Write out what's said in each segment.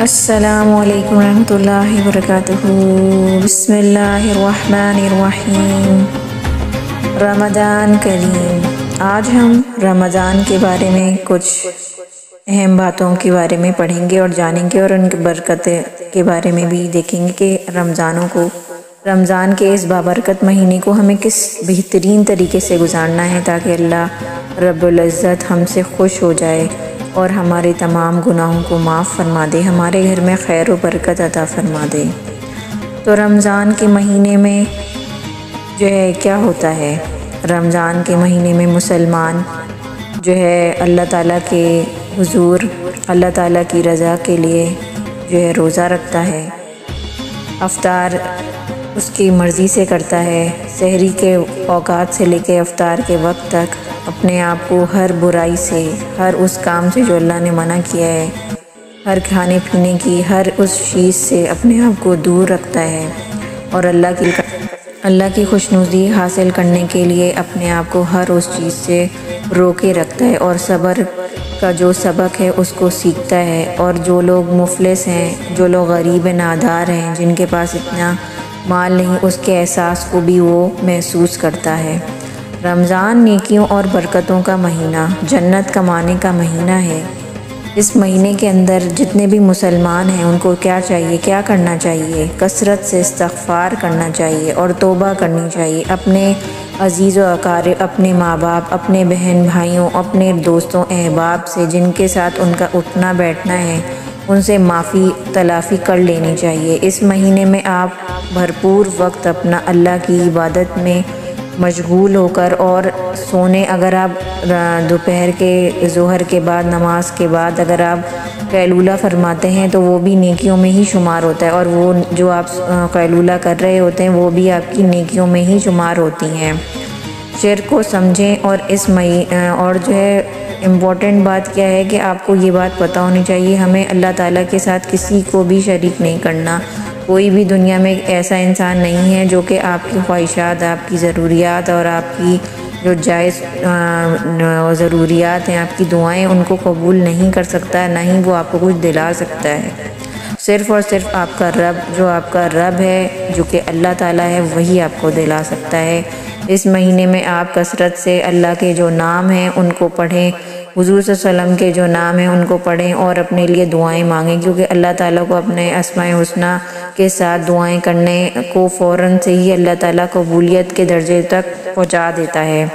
السلام علیکم ورحمۃ اللہ وبرکاتہ۔ بسم اللہ الرحمن الرحیم۔ رمضان کریم۔ آج ہم رمضان کے بارے میں کچھ اہم باتوں کے بارے میں پڑھیں گے اور جانیں گے، اور ان کی برکت کے بارے میں بھی دیکھیں گے کہ رمضان کے اس بابرکت مہینے کو ہمیں کس بہترین طریقے سے گزارنا ہے تاکہ اللہ رب العزت ہم سے خوش ہو جائے اور ہمارے تمام گناہوں کو معاف فرما دے، ہمارے گھر میں خیر و برکت عطا فرما دے۔ تو رمضان کے مہینے میں جو ہے کیا ہوتا ہے؟ رمضان کے مہینے میں مسلمان جو ہے اللہ تعالیٰ کے حضور، اللہ تعالیٰ کی رضا کے لیے جو ہے روزہ رکھتا ہے، افطار اس کی مرضی سے کرتا ہے، سحری کے اوقات سے لے کے افطار کے وقت تک اپنے آپ کو ہر برائی سے، ہر اس کام سے جو اللہ نے منع کیا ہے، ہر کھانے پینے کی ہر اس چیز سے اپنے آپ کو دور رکھتا ہے، اور اللہ کی خوشنودی حاصل کرنے کے لیے اپنے آپ کو ہر اس چیز سے روکے رکھتا ہے، اور صبر کا جو سبق ہے اس کو سیکھتا ہے۔ اور جو لوگ مفلس ہیں، جو لوگ غریب نادار ہیں، جن کے پاس اتنا مال نہیں، اس کے احساس کو بھی وہ محسوس کرتا ہے۔ رمضان نیکیوں اور برکتوں کا مہینہ، جنت کمانے کا مہینہ ہے۔ اس مہینے کے اندر جتنے بھی مسلمان ہیں ان کو کیا چاہیے، کیا کرنا چاہیے؟ کثرت سے استغفار کرنا چاہیے اور توبہ کرنی چاہیے، اپنے عزیز و اقارب، اپنے ماں باپ، اپنے بہن بھائیوں، اپنے دوستوں احباب سے جن کے ساتھ ان کا اٹھنا بیٹھنا ہے، ان سے معافی تلافی کر لینی چاہیے۔ اس مہینے میں آپ بھرپور وقت اپنا اللہ کی عبادت میں مشغول ہو کر، اور سونے، اگر آپ دوپہر کے ظہر کے بعد نماز کے بعد اگر آپ قیلولہ فرماتے ہیں تو وہ بھی نیکیوں میں ہی شمار ہوتا ہے، اور وہ جو آپ قیلولہ کر رہے ہوتے ہیں وہ بھی آپ کی نیکیوں میں ہی شمار ہوتی ہیں۔ شرک کو سمجھیں، اور جو ہے امپورٹنٹ بات کیا ہے کہ آپ کو یہ بات پتہ ہونی چاہیے، ہمیں اللہ تعالیٰ کے ساتھ کسی کو بھی شریک نہیں کرنا۔ کوئی بھی دنیا میں ایسا انسان نہیں ہے جو کہ آپ کی خواہشات، آپ کی ضروریات اور آپ کی جو جائز ضروریات ہیں، آپ کی دعائیں، ان کو قبول نہیں کر سکتا، نہ ہی وہ آپ کو کچھ دلا سکتا ہے۔ صرف اور صرف آپ کا رب، جو آپ کا رب ہے، جو کہ اللہ تعالیٰ ہے، وہی آپ کو دلا سکتا ہے۔ اس مہینے میں آپ کثرت سے اللہ کے جو نام ہیں ان کو پڑھیں، حضور صلی اللہ علیہ وسلم کے جو نام ہیں ان کو پڑھیں، اور اپنے لیے دعائیں مانگیں، کیونکہ اللہ تعالیٰ کو اپنے اسماء حسنی کے ساتھ دعائیں کرنے کو فوراً سے ہی اللہ تعالیٰ قبولیت کے درجے تک پہنچا دیتا ہے۔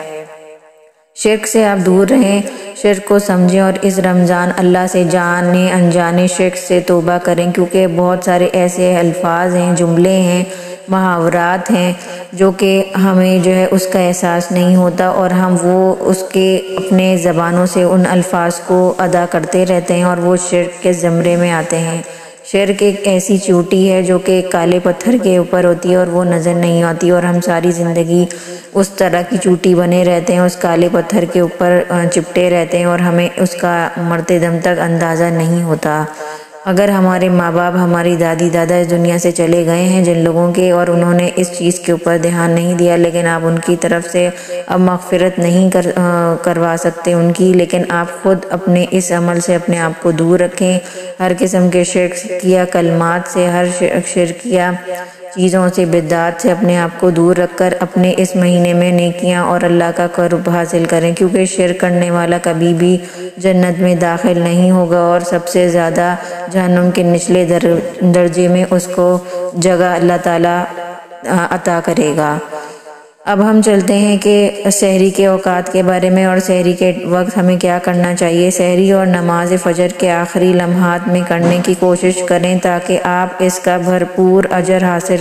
شرک سے آپ دور رہیں، شرک کو سمجھیں، اور اس رمضان اللہ سے جانے انجانے شرک سے توبہ کریں، کیونکہ بہت سارے ایسے الفاظ ہیں، جملے ہیں، محاورات ہیں جو کہ ہمیں جو ہے اس کا احساس نہیں ہوتا، اور ہم وہ اس کے اپنے زبانوں سے ان الفاظ کو ادا کرتے رہتے ہیں، اور وہ شرک کے زمرے میں آتے ہیں۔ شرک ایک ایسی چوٹی ہے جو کہ کالے پتھر کے اوپر ہوتی ہے اور وہ نظر نہیں آتی، اور ہم ساری زندگی اس طرح کی چوٹی بنے رہتے ہیں، اس کالے پتھر کے اوپر چپٹے رہتے ہیں، اور ہمیں اس کا مرتے دم تک اندازہ نہیں ہوتا۔ اگر ہمارے ماں باپ، ہماری دادی دادا اس دنیا سے چلے گئے ہیں جن لوگوں کے، اور انہوں نے اس چیز کے اوپر دھیان نہیں دیا، لیکن آپ ان کی طرف سے اب مغفرت نہیں کروا سکتے ان کی، لیکن آپ خود اپنے اس عمل سے اپنے آپ کو دور رکھیں، ہر قسم کے شرکیہ کلمات سے، ہر شرکیہ چیزوں سے، بدعات سے اپنے آپ کو دور رکھ کر اپنے اس مہینے میں نیکیاں اور اللہ کا قرب حاصل کریں، کیونکہ شرک کرنے والا کبھی بھی جنت میں داخل نہیں ہوگا، اور سب سے زیادہ جہنم کے نچلے درجے میں اس کو جگہ اللہ تعالیٰ عطا کرے گا۔ اب ہم چلتے ہیں کہ سحری کے اوقات کے بارے میں، اور سحری کے وقت ہمیں کیا کرنا چاہیے۔ سحری اور نماز فجر کے آخری لمحات میں کرنے کی کوشش کریں تاکہ آپ اس کا بھرپور اجر حاصل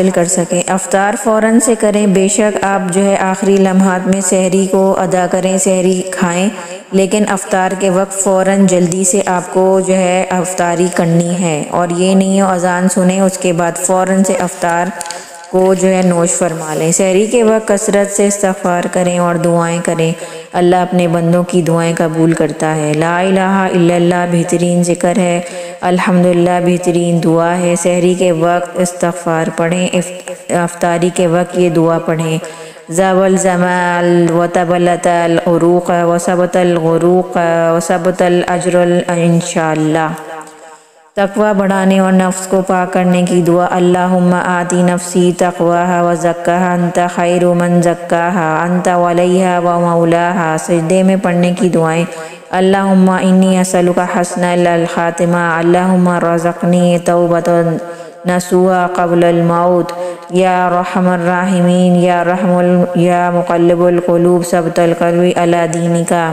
کر سکیں۔ افطار فوراً سے کریں، بے شک آپ جو ہے آخری لمحات میں سحری کو ادا کریں، سحری کھائیں، لیکن افطار کے وقت فوراً جلدی سے آپ کو جو ہے افطاری کرنی ہے، اور یہ نہیں ہے اذان سنیں اس کے بعد فوراً سے افطار کو جو ہے نوش فرما لیں۔ سحری کے وقت کثرت سے استغفار کریں اور دعائیں کریں، اللہ اپنے بندوں کی دعائیں قبول کرتا ہے۔ لا الہ الا اللہ بہترین ذکر ہے، الحمدللہ بہترین دعا ہے۔ سحری کے وقت استغفار پڑھیں، افطاری کے وقت یہ دعا پڑھیں، ذاب الجمال وتبلت العروق وثبت الغروق وثبت الأجر انشاءاللہ۔ تقوی بڑھانے اور نفس کو پاک کرنے کی دعا۔ اللہم آتی نفسی تقواہا وزکاہا انت خیر من زکاہا انت ولیہا ومولاہا۔ سجدے میں پڑھنے کی دعائیں۔ اللہم انی اسألک حسن الخاتمہ، اللہم رزقنی توبۃ نصوحا قبل الموت، یا رحم الراحمین یا مقلب القلوب ثبت القلب علی دینکا۔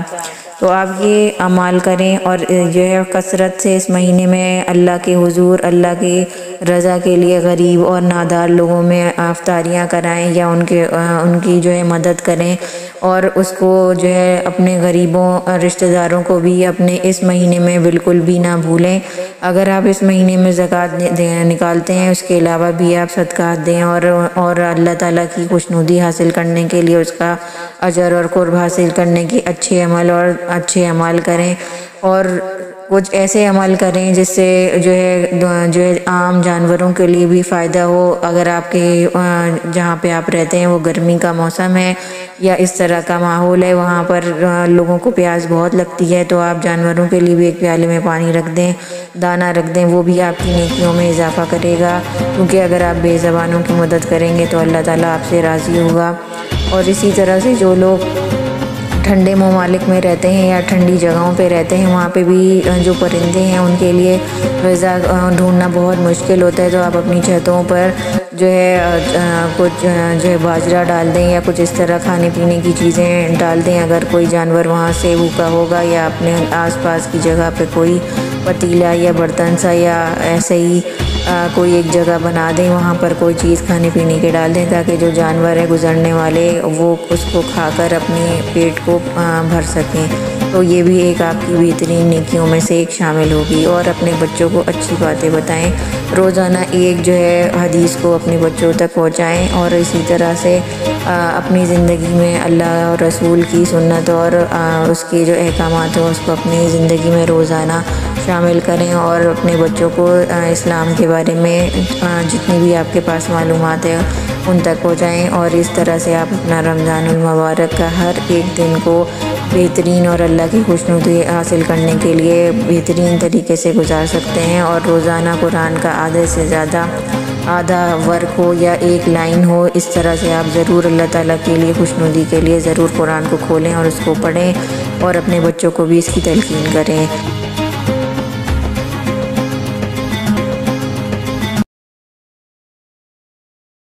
تو آپ یہ اعمال کریں اور جو ہے کثرت سے اس مہینے میں اللہ کے حضور، اللہ کی رضا کے لیے غریب اور نادار لوگوں میں افطاریاں کرائیں یا ان کی جو ہے مدد کریں، اور اس کو جو ہے اپنے غریبوں اور رشتہ داروں کو بھی اپنے اس مہینے میں بالکل بھی نہ بھولیں۔ اگر آپ اس مہینے میں زکوٰۃ نکالتے ہیں، اس کے علاوہ بھی آپ صدقات دیں اور اللہ تعالیٰ کی خوشنودی حاصل کرنے کے لیے اس کا اجر اور قرب حاصل کرنے کی اچھے اچھے عمل کریں، اور کچھ ایسے عمل کریں جس سے جو ہے عام جانوروں کے لیے بھی فائدہ ہو۔ اگر آپ کے جہاں پہ آپ رہتے ہیں وہ گرمی کا موسم ہے یا اس طرح کا ماحول ہے، وہاں پر لوگوں کو پیاس بہت لگتی ہے، تو آپ جانوروں کے لیے بھی ایک پیالے میں پانی رکھ دیں، دانہ رکھ دیں، وہ بھی آپ کی نیکیوں میں اضافہ کرے گا، کیونکہ اگر آپ بے زبانوں کی مدد کریں گے تو اللہ تعالیٰ آپ سے راضی ہوگا۔ اور اسی طرح سے جو لوگ ٹھنڈے ممالک میں رہتے ہیں یا ٹھنڈی جگہوں پہ رہتے ہیں، وہاں پہ بھی جو پرندے ہیں ان کے لیے غذا ڈھونڈنا بہت مشکل ہوتا ہے، تو آپ اپنی چھتوں پر جو ہے کچھ جو ہے باجرہ ڈال دیں یا کچھ اس طرح کھانے پینے کی چیزیں ڈال دیں۔ اگر کوئی جانور وہاں سے بھوکا ہوگا یا اپنے آس پاس کی جگہ پہ کوئی پتیلا یا برتن سا یا ایسے ہی کوئی ایک جگہ بنا دیں، وہاں پر کوئی چیز کھانے پینے کے ڈال دیں، تاکہ جو جانور ہیں گزرنے والے وہ اس کو کھا کر اپنے پیٹ کو بھر سکیں۔ تو یہ بھی ایک آپ کی بہترین نیکیوں میں سے ایک شامل ہوگی۔ اور اپنے بچوں کو اچھی باتیں بتائیں، روزانہ ایک جو ہے حدیث کو اپنے بچوں تک پہنچائیں، اور اسی طرح سے اپنی زندگی میں اللہ اور رسول کی سنت اور اس کے جو احکامات ہیں اس کو اپنی زندگی میں روزانہ شامل کریں، اور اپنے بچوں کو اسلام کے بارے میں جتنی بھی آپ کے پاس معلومات ہے ان تک پہنچائیں، اور اس طرح سے آپ اپنا رمضان المبارک کا ہر ایک دن کو بہترین اور اللہ کی خوشنودی حاصل کرنے کے لیے بہترین طریقے سے گزار سکتے ہیں۔ اور روزانہ قرآن کا آدھے سے زیادہ آدھا ورق ہو یا ایک لائن ہو، اس طرح سے آپ ضرور اللہ تعالیٰ کے لیے خوشنودی کے لیے ضرور قرآن کو کھولیں اور اس کو پڑھیں، اور اپنے بچوں کو بھی اس کی تلقین کریں۔